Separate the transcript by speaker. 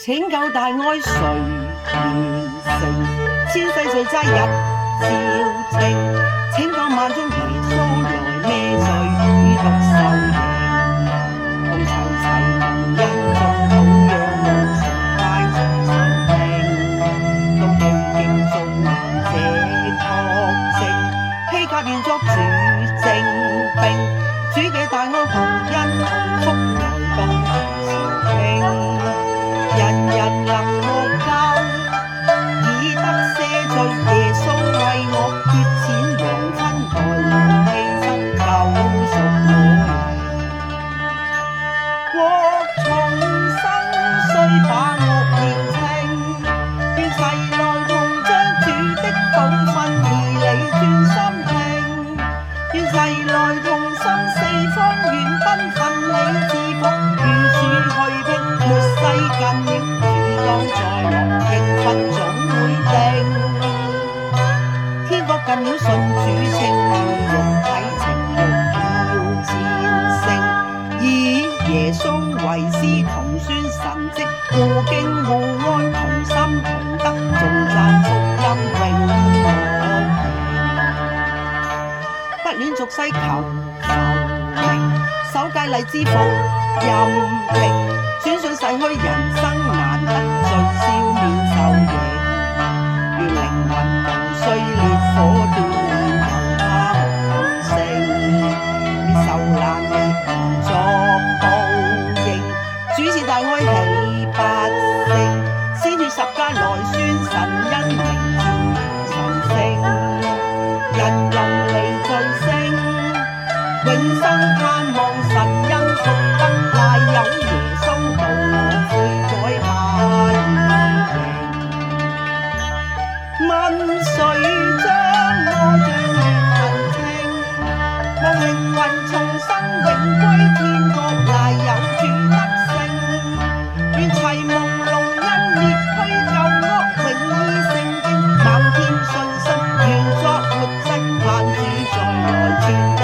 Speaker 1: 拯救大愛誰完成？千世罪債一朝清，拯救萬眾耶穌來孭罪與毒受刑，共齊齊蒙恩眾土壤無崇拜從上聽，都記敬眾人這確證，披甲願作主精兵，主嘅大愛洪恩洪福來到朝廷。人人能獲救，已得赦罪。耶穌為我決錢黃昏代犧牲救贖我們。國重生雖把惡念清，願世來同將主的寶訓義理專心聽。願世來同心四方遠奔奮起致福，與主去拼，末世近了。當再來應分總會定，天國近了信主稱義，肉體情慾要戰勝，以耶穌為師同宣神蹟，互敬互愛同心同德，頌讚福音永可平，不戀俗世求名，守戒禮之福音平，轉瞬逝去人生難得罪，消免受刑，願靈魂無需烈火鍛鍊，由他悟性，免受難亦唔作報應。主是大愛喜不勝，先血十架來宣神恩名照神聖，人人離罪聖，永生盼望神恩福德，賴有耶穌道我悔改怕已認，問誰將我像願情，望靈魂重生永歸天國，賴有主德性，願齊蒙龍恩滅虛舊惡，永依聖經猛添信心，願作活祭盼主再來全地。